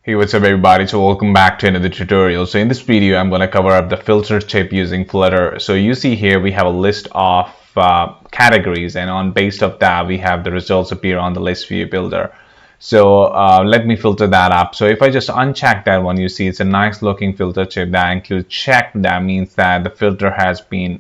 Hey, what's up everybody? So welcome back to another tutorial. So in this video, I'm going to cover up the filter tip using Flutter. So you see here, we have a list of categories, and on based of that, we have the results appear on the list view builder. So let me filter that up. So if I just uncheck that one, you see it's a nice looking filter tip that includes check. That means that the filter has been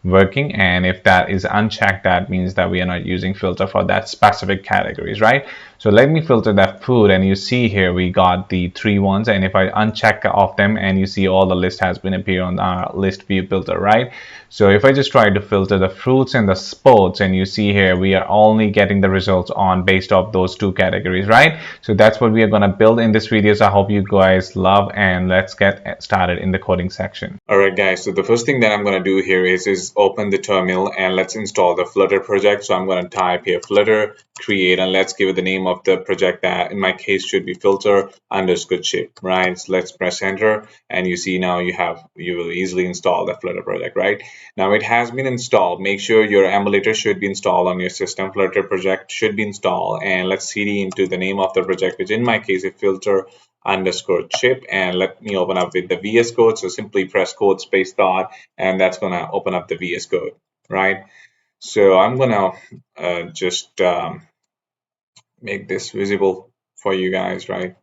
working, and if that is unchecked, that means that we are not using filter for that specific categories, right? So let me filter that food, and you see here we got the three ones, and if I uncheck of them, and you see all the list has been appear on our list view filter, right? So if I just try to filter the fruits and the sports, and you see here we are only getting the results on based off those two categories, right? So that's what we are going to build in this video. So I hope you guys love, and let's get started in the coding section. All right, guys. So the first thing that I'm going to do here is open the terminal and let's install the Flutter project. So I'm going to type here Flutter create, and let's give it the name of the project that in my case should be filter underscore chip, right? So let's press enter, and you see now you will easily install the Flutter project, right? Now it has been installed. Make sure your emulator should be installed on your system. Flutter project should be installed, and let's cd into the name of the project, which in my case is filter underscore chip, and let me open up with the VS Code. So simply press code space dot, and that's gonna open up the VS Code, right? So I'm gonna just make this visible for you guys, right?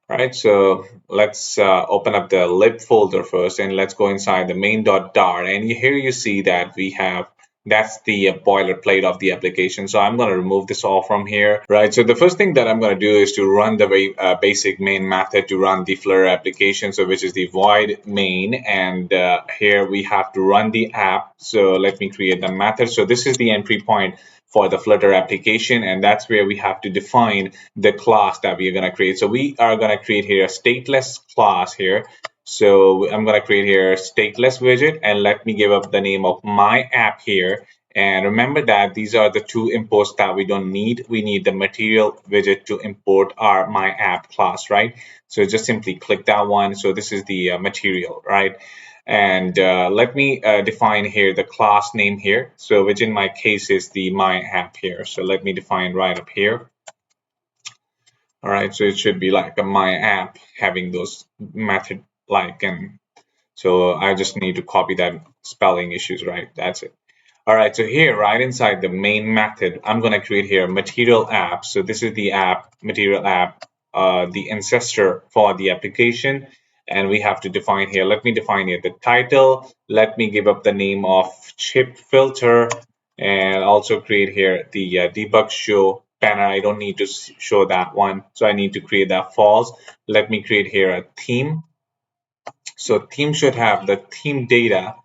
All right, so let's open up the lib folder first, and let's go inside the main.dart, and here you see that we have that's the boilerplate of the application. So I'm going to remove this all from here, right? So the first thing that I'm going to do is to run the very basic main method to run the Flutter application, so which is the void main, and here we have to run the app. So let me create the method. So this is the entry point for the Flutter application, and that's where we have to define the class that we are going to create. So we are going to create here a stateless class here. So I'm going to create here a stateless widget, and let me give up the name of my app here. And remember that these are the two imports that we don't need. We need the material widget to import our my app class, right? So just simply click that one. So this is the material, right? And let me define here the class name here, so which in my case is the my app here. So let me define right up here. All right, so it should be like a my app having those method like, and so I just need to copy that spelling issues, right? That's it. All right, so here right inside the main method, I'm going to create here material app. So this is the app, material app, the ancestor for the application. And we have to define here, let me define here the title. Let me give up the name of chip filter, and also create here the debug show banner. I don't need to show that one, so I need to create that false. Let me create here a theme. So theme should have the theme data,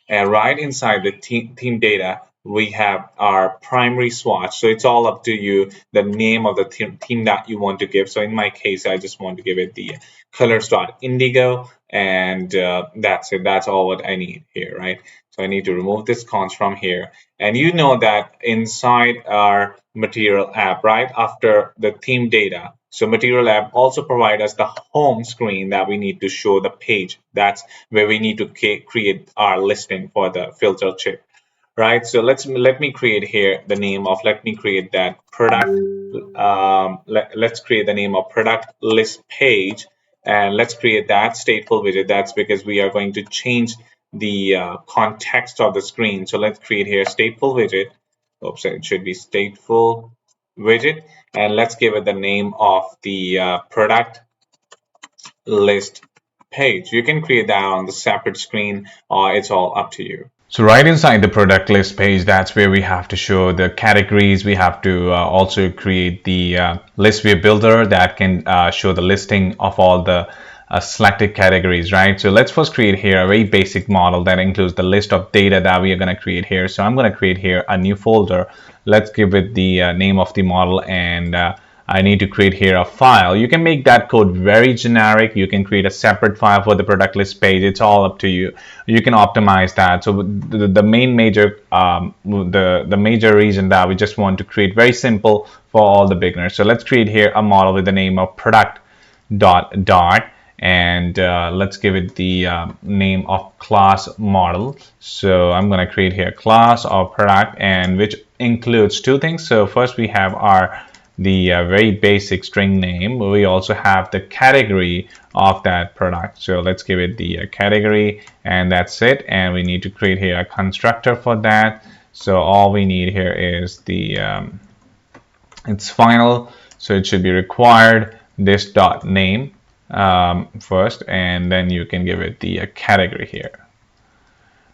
and right inside the theme data, we have our primary swatch. So it's all up to you, the name of the theme that you want to give. So in my case, I just want to give it the colors.indigo, and that's it. That's all what I need here, right? So I need to remove this cons from here. And you know that inside our material app, right after the theme data, so material app also provide us the home screen that we need to show the page. That's where we need to create our listing for the filter chip, right? So let me create here the name of, let me create that product. Let's create the name of product list page, and let's create that stateful widget. That's because we are going to change the context of the screen. So let's create here stateful widget. Oops, it should be stateful widget, and let's give it the name of the product list page. You can create that on the separate screen, or it's all up to you. So right inside the product list page, that's where we have to show the categories. We have to also create the list view builder that can show the listing of all the selected categories, right? So let's first create here a very basic model that includes the list of data that we are going to create here. So I'm going to create here a new folder. Let's give it the name of the model, and I need to create here a file. You can make that code very generic. You can create a separate file for the product list page. It's all up to you. You can optimize that. So the main major the major reason that we just want to create very simple for all the beginners. So let's create here a model with the name of product.dart, and let's give it the name of class model. So I'm going to create here class of product, and which includes two things. So first we have our the very basic string name. We also have the category of that product. So let's give it the category, and that's it. And we need to create here a constructor for that. So all we need here is the it's final, so it should be required this dot name first, and then you can give it the category here.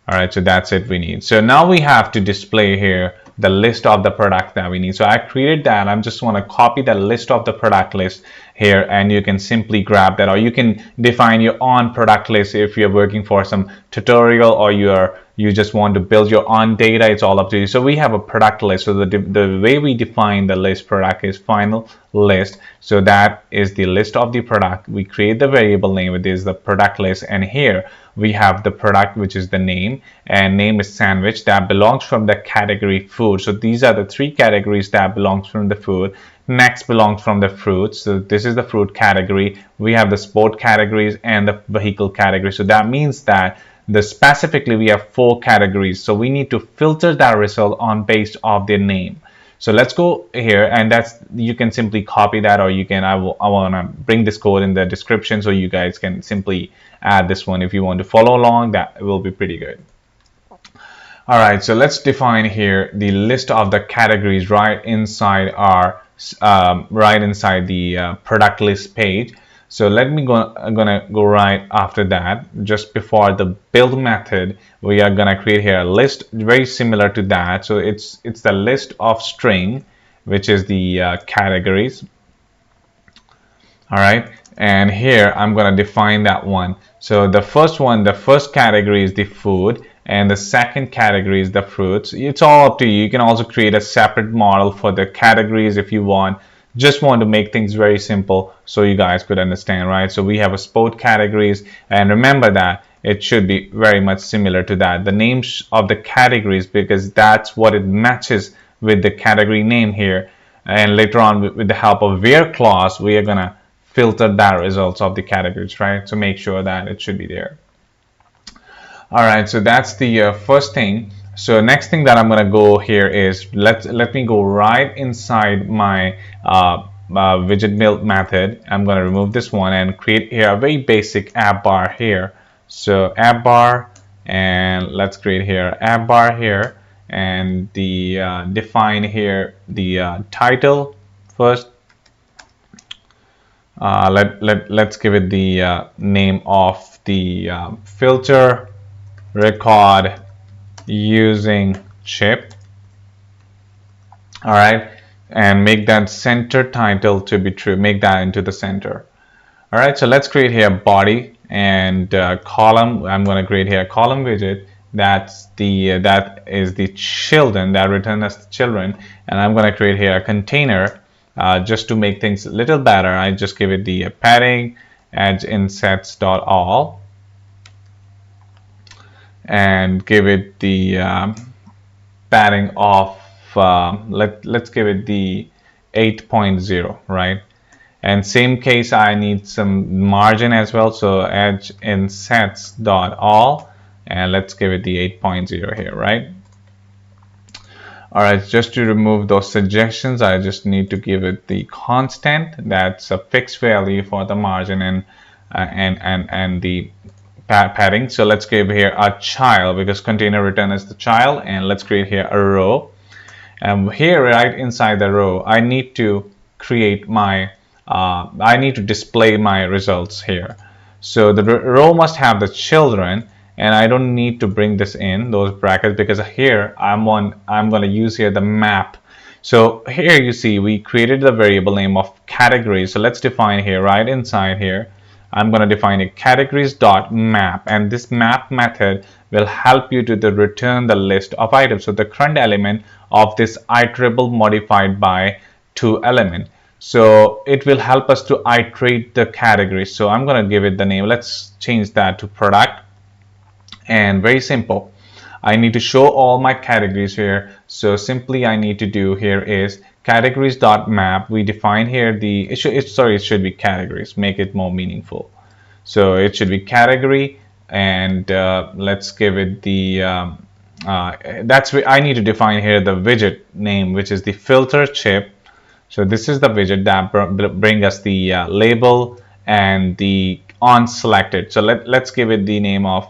All right, so that's it we need. So now we have to display here the list of the product that we need. So I created that. I'm just want to copy the list of the product list here, and you can simply grab that, or you can define your own product list if you're working for some tutorial, or you just want to build your own data. It's all up to you. So we have a product list. So the way we define the list product is final list. So that is the list of the product. We create the variable name. It is the product list, and here we have the product, which is the name, and name is sandwich. That belongs from the category food. So these are the three categories that belongs from the food. Next belongs from the fruits. So this is the fruit category. We have the sport categories and the vehicle category. So that means that specifically we have 4 categories. So we need to filter that result on based of their name. So let's go here, and that's, you can simply copy that, or you can, I want to bring this code in the description so you guys can simply add this one if you want to follow along. That will be pretty good. All right, so let's define here the list of the categories right inside our the product list page. So let me I'm gonna go right after that. Just before the build method, we are gonna create here a list very similar to that. So it's the list of string, which is the categories. All right, and here I'm gonna define that one. So the first one, the first category is the food, and the second category is the fruits. It's all up to you. You can also create a separate model for the categories if you want. Just want to make things very simple so you guys could understand, right? So we have a sport categories, and remember that it should be very much similar to that. The names of the categories, because that's what it matches with the category name here. And later on, with the help of where clause, we are gonna filter that results of the categories, right? So make sure that it should be there. All right, so that's the first thing. So next thing that I'm gonna go here is let me go right inside my widget build method. I'm gonna remove this one and create here a very basic app bar here. So app bar, and let's create here app bar here, and the define here the title first. Let's give it the name of the filter record using chip. All right, and make that center title to be true. Make that into the center. All right, so let's create here body and column. I'm going to create here a column widget. That's the that is the children, that return as the children, and I'm going to create here a container just to make things a little better. I just give it the padding edge insets dot all, and give it the padding of let's give it the 8.0, right? And same case, I need some margin as well, so edge insets dot all, and let's give it the 8.0 here, right? All right, just to remove those suggestions, I just need to give it the constant. That's a fixed value for the margin and the padding. So let's give here a child, because container return is the child, and let's create here a row. And here right inside the row, I need to create my I need to display my results here. So the row must have the children, and I don't need to bring this in those brackets, because here I'm going to use here the map. So here you see we created the variable name of categories. So let's define here right inside here. I'm going to define a categories.map, and this map method will help you to return the list of items. So the current element of this iterable modified by 2 element. So it will help us to iterate the category. So I'm going to give it the name. Let's change that to product, and very simple. I need to show all my categories here. So simply I need to do here is categories.map. We define here the it should be categories. Make it more meaningful. So it should be category, and let's give it the I need to define here the widget name, which is the filter chip. So this is the widget that bring us the label and the on selected. So let's give it the name of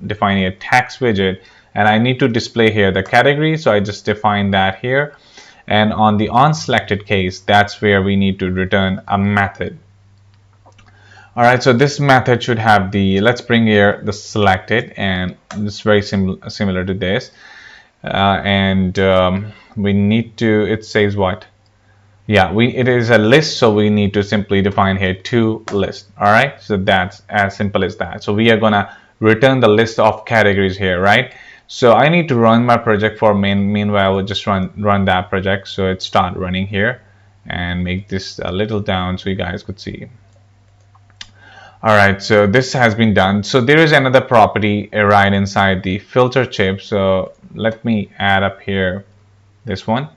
defining a text widget, and I need to display here the category, so I just define that here. And on the on selected case, that's where we need to return a method. All right, so this method should have the, let's bring here the selected, and it's very similar to this. We need to, it says what? Yeah, it is a list, so we need to simply define here to list. All right, so that's as simple as that. So we are gonna return the list of categories here, right? So I need to run my project for meanwhile we'll just run that project. So it start running here, and make this a little down so you guys could see. All right, so this has been done. So there is another property right inside the filter chip. So let me add up here this one.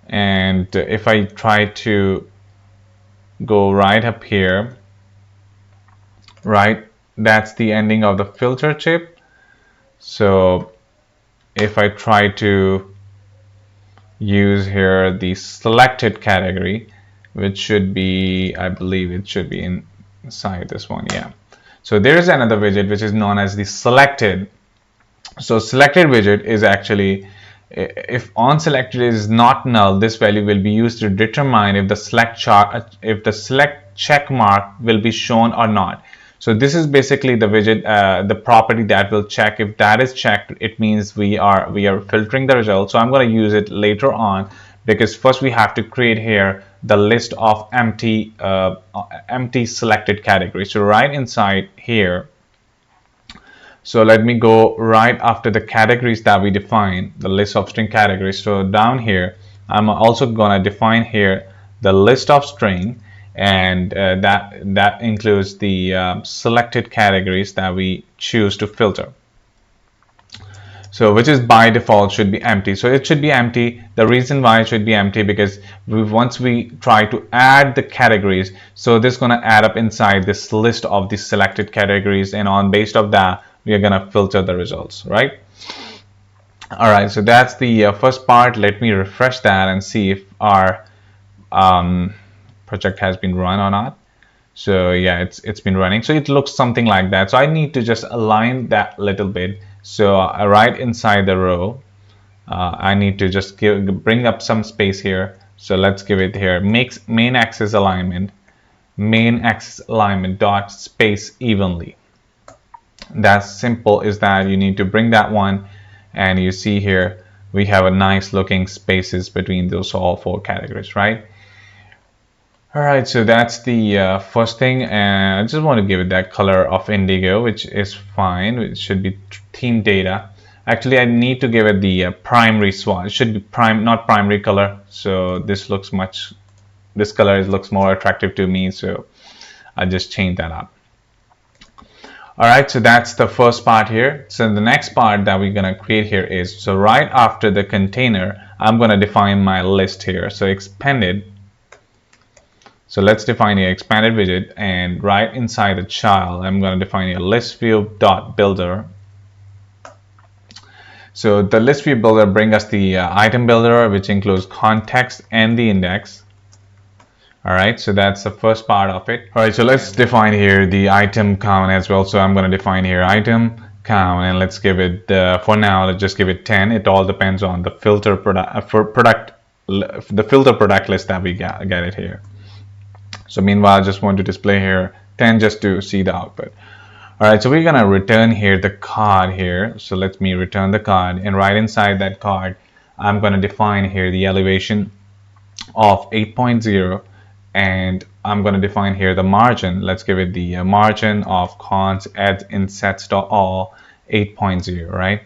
And if I try to go right up here, right, that's the ending of the filter chip. So if I try to use here the selected category, which should be, I believe it should be inside this one, yeah. So there is another widget which is known as the selected. So selected widget is actually, if on selected is not null, this value will be used to determine if the select check mark will be shown or not. So this is basically the widget, the property that will check. If that is checked, it means we are filtering the result. So I'm going to use it later on, because first we have to create here the list of empty selected categories. So right inside here, so let me go right after the categories that we define, the list of string categories. So down here, I'm also going to define here the list of string, and that includes the selected categories that we choose to filter. So which is by default should be empty. So it should be empty. The reason why it should be empty, because once we try to add the categories, so this is going to add up inside this list of the selected categories, and on based of that we are going to filter the results, right? All right, so that's the first part. Let me refresh that and see if our project has been run or not. So yeah, it's been running. So it looks something like that. So I need to just align that little bit. So right inside the row, I need to just bring up some space here. So let's give it here, main axis alignment dot space evenly. That's simple, is that you need to bring that one, and you see here we have a nice looking spaces between those all four categories, right? All right, so that's the first thing, and I just want to give it that color of indigo, which is fine. It should be theme data. Actually, I need to give it the primary swatch. It should be not primary color. So this color looks more attractive to me, so I just change that up. All right, so that's the first part here. So the next part that we're going to create here is, so right after the container, I'm going to define my list here. So expanded. So let's define the expanded widget, and right inside the child, I'm going to define a list view dot builder. So the list view builder brings us the item builder, which includes context and the index. All right, so that's the first part of it. All right, so let's define here the item count as well. So I'm going to define here item count, and let's give it for now, let's just give it 10. It all depends on the filter product list that we get it here. So meanwhile, I just want to display here 10 just to see the output. All right, so we're gonna return here the card here. So let me return the card, and right inside that card, I'm gonna define here the elevation of 8.0, and I'm gonna define here the margin. Let's give it the margin of cons add in sets.all 8.0, right?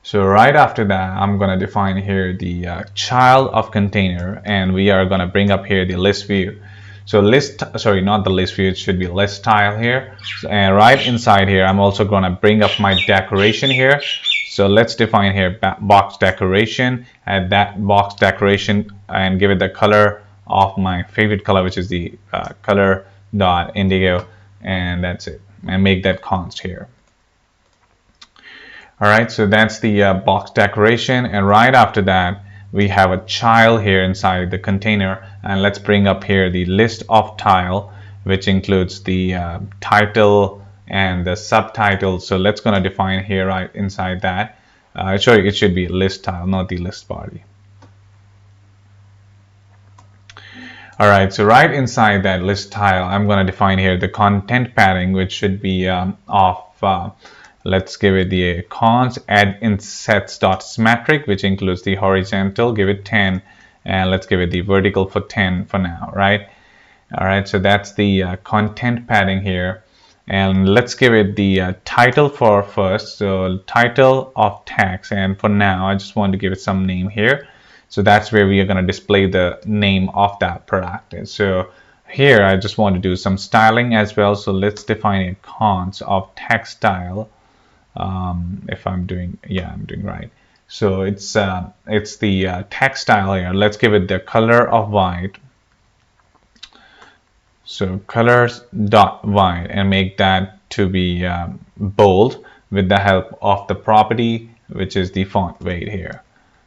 So right after that, I'm going to define here the child of container, and we are going to bring up here the list view. So not the list view, it should be list style here. So, and right inside here, I'm also going to bring up my decoration here. So let's define here box decoration, add that box decoration and give it the color of my favorite color, which is the color dot indigo, and that's it, and make that const here. All right, so that's the box decoration, and right after that, we have a child here inside the container, and let's bring up here the list of tile, which includes the title and the subtitle. So let's gonna define here right inside that. Sorry, it should be list tile, not the list body. All right, so right inside that list tile, I'm going to define here the content padding, which should be let's give it the cons add insets dot symmetric, which includes the horizontal, give it 10, and let's give it the vertical for 10 for now, right? All right, so that's the content padding here. And let's give it the title for first. So title of text, and for now, I just want to give it some name here. So that's where we are going to display the name of that product. And so here I just want to do some styling as well. So let's define a cons of text style. If I'm doing, yeah, I'm doing right. So it's the text style here. Let's give it the color of white. So colors dot white, and make that to be bold with the help of the property, which is the font weight here.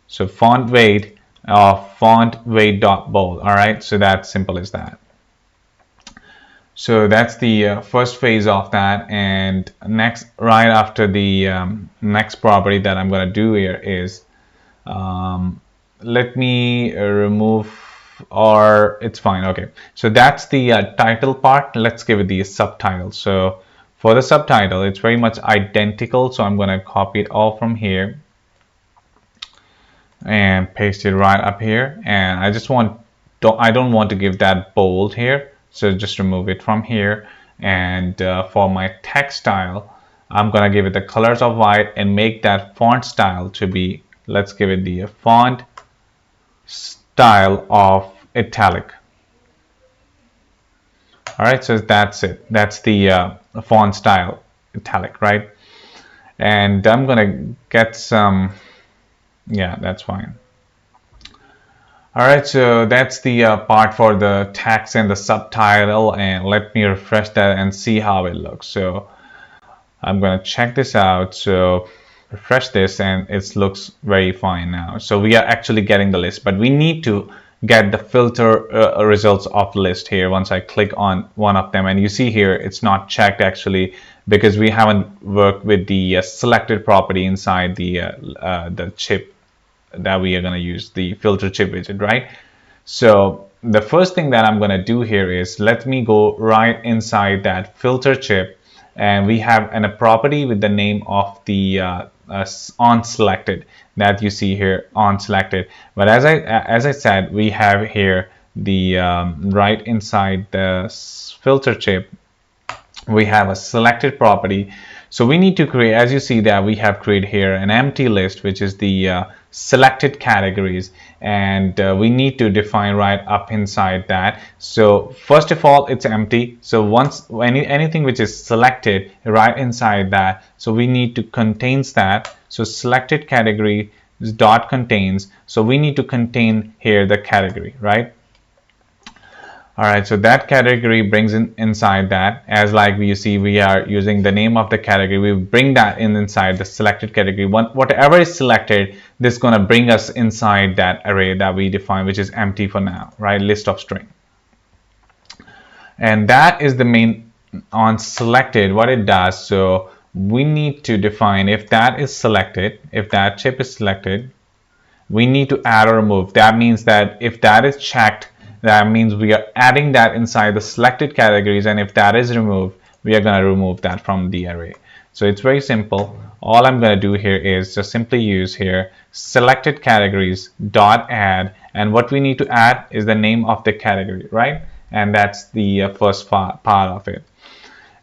So font weight dot bold. All right, so that's simple as that. So that's the first phase of that. And next, right after the next property that I'm going to do here is let me remove, or it's fine. Okay, so that's the title part. Let's give it the subtitle. So for the subtitle, it's very much identical. So I'm going to copy it all from here and paste it right up here. And I just I don't want to give that bold here, so just remove it from here. And for my text style, I'm gonna give it the colors of white and make that font style to be, let's give it the font style of italic. All right, so that's it. That's the font style italic, right? And I'm gonna get some, yeah, that's fine. All right, so that's the part for the text and the subtitle, and let me refresh that and see how it looks. So I'm going to check this out. So refresh this, and it looks very fine now. So we are actually getting the list, but we need to get the filter results of the list here once I click on one of them. And you see here it's not checked actually because we haven't worked with the selected property inside the chip that we are going to use, the filter chip widget, right? So the first thing that I'm going to do here is let me go right inside that filter chip, and we have a property with the name of the on selected that you see here, on selected. But as I said, we have here the right inside the filter chip, we have a selected property. So we need to create, as you see that we have created here an empty list, which is the selected categories, and we need to define right up inside that. So first of all, it's empty. So once anything which is selected right inside that, so we need to contains that. So selected category dot contains, so we need to contain here the category, right? All right, so that category brings in inside that, as like you see we are using the name of the category, we bring that inside the selected category. Whatever is selected, this is going to bring us inside that array that we define, which is empty for now, right? List of string. And that is the main on selected, what it does. So we need to define if that is selected, if that chip is selected, we need to add or remove. That means that if that is checked, that means we are adding that inside the selected categories, and if that is removed, we are going to remove that from the array. So it's very simple. All I'm going to do here is just simply use here selected categories dot add, and what we need to add is the name of the category, right? And that's the first part of it.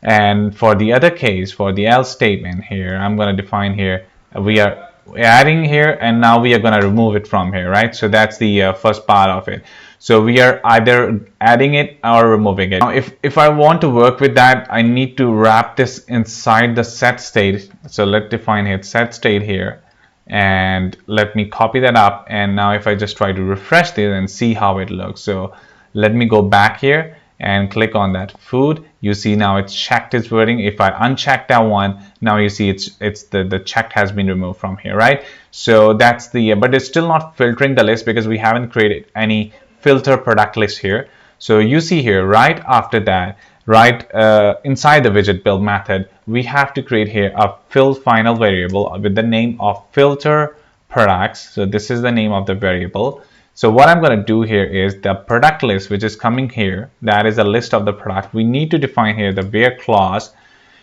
And for the other case, for the else statement here, I'm going to define here, we are adding here, and now we are going to remove it from here, right? So that's the first part of it. So we are either adding it or removing it. Now, if I want to work with that, I need to wrap this inside the set state. So let's define here set state here, and let me copy that up. And now if I just try to refresh this and see how it looks. So let me go back here, and click on that food, you see now it's checked its wording. If I uncheck that one, now you see it's the check has been removed from here, right? So that's the but it's still not filtering the list because we haven't created any filter product list here. So you see here right after that, right inside the widget build method, we have to create here a fill final variable with the name of filter products. So this is the name of the variable. So what I'm going to do here is the product list, which is coming here, that is a list of the product. We need to define here the where clause.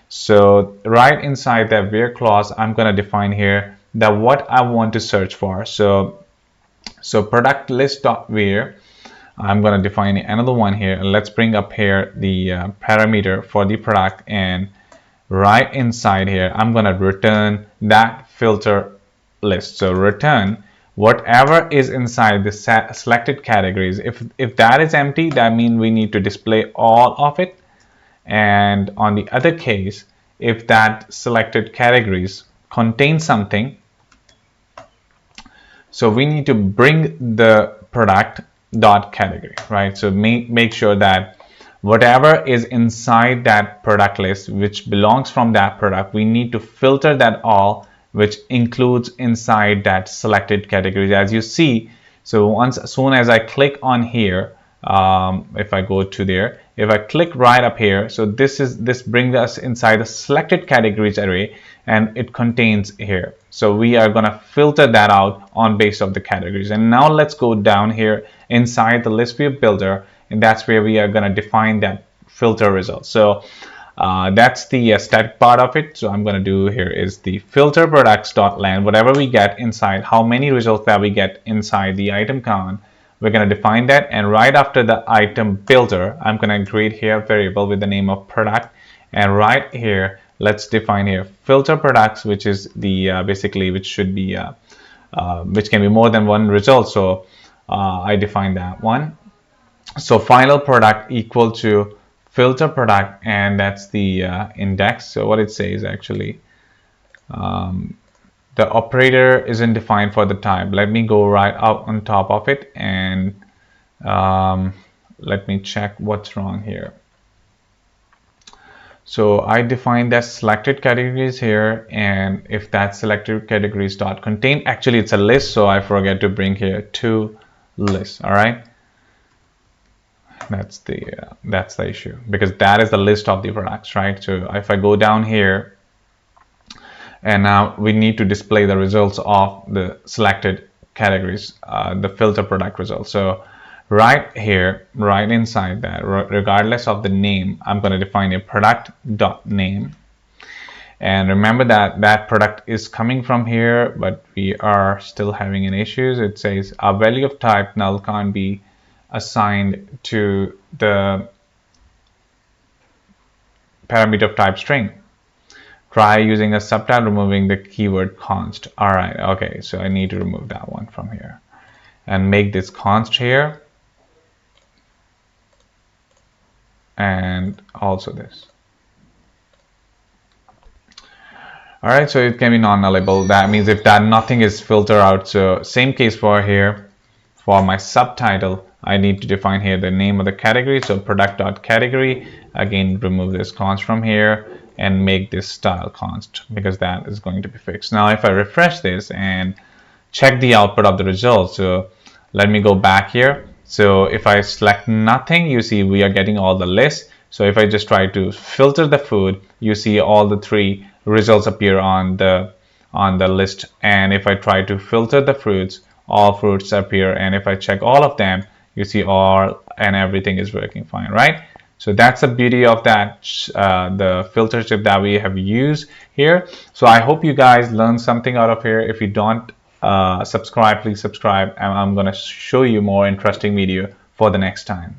So right inside that where clause, I'm going to define here the what I want to search for. So product list dot where, I'm going to define another one here. Let's bring up here the parameter for the product, and right inside here I'm going to return that filter list. So return whatever is inside the selected categories. If that is empty, that means we need to display all of it. And on the other case, if that selected categories contain something, so we need to bring the product dot category, right? So make sure that whatever is inside that product list which belongs from that product, we need to filter that all which includes inside that selected categories, as you see. So as soon as I click on here, if I go to there, if I click right up here, so this brings us inside the selected categories array, and it contains here. So we are going to filter that out on base of the categories. And now let's go down here inside the list view builder, and that's where we are going to define that filter result. So that's the static part of it. So I'm going to do here is the filter products.land, whatever we get inside, how many results that we get inside the item count, we're going to define that. And right after the item builder, I'm going to create here a variable with the name of product. And right here, let's define here filter products, which is the basically which should be which can be more than one result. So I define that one. So final product equal to filter product, and that's the index. So what it says actually, the operator isn't defined for the type. Let me go right up on top of it, and let me check what's wrong here. So I define that selected categories here, and if that selected categories dot contain, actually it's a list, so I forget to bring here to list. All right, that's the issue, because that is the list of the products, right? So if I go down here, and now we need to display the results of the selected categories, the filter product results. So right here, right inside that, regardless of the name, I'm going to define a product.name. And remember that that product is coming from here, but we are still having an issue. It says a value of type null can't be assigned to the parameter of type string. Try using a subtype removing the keyword const. All right, okay, so I need to remove that one from here and make this const here, and also this. All right, so it can be non-nullable. That means if that nothing is filtered out. So same case for here, for my subtitle, I need to define here the name of the category. So product.category, again, remove this const from here and make this style const, because that is going to be fixed. Now, if I refresh this and check the output of the results, so let me go back here. So if I select nothing, you see we are getting all the lists. So if I just try to filter the food, you see all the three results appear on the list. And if I try to filter the fruits, all fruits appear. And if I check all of them, you see all and everything is working fine, right? So that's the beauty of that, the filter chip that we have used here. So I hope you guys learned something out of here. If you don't subscribe, please subscribe, and I'm going to show you more interesting video for the next time.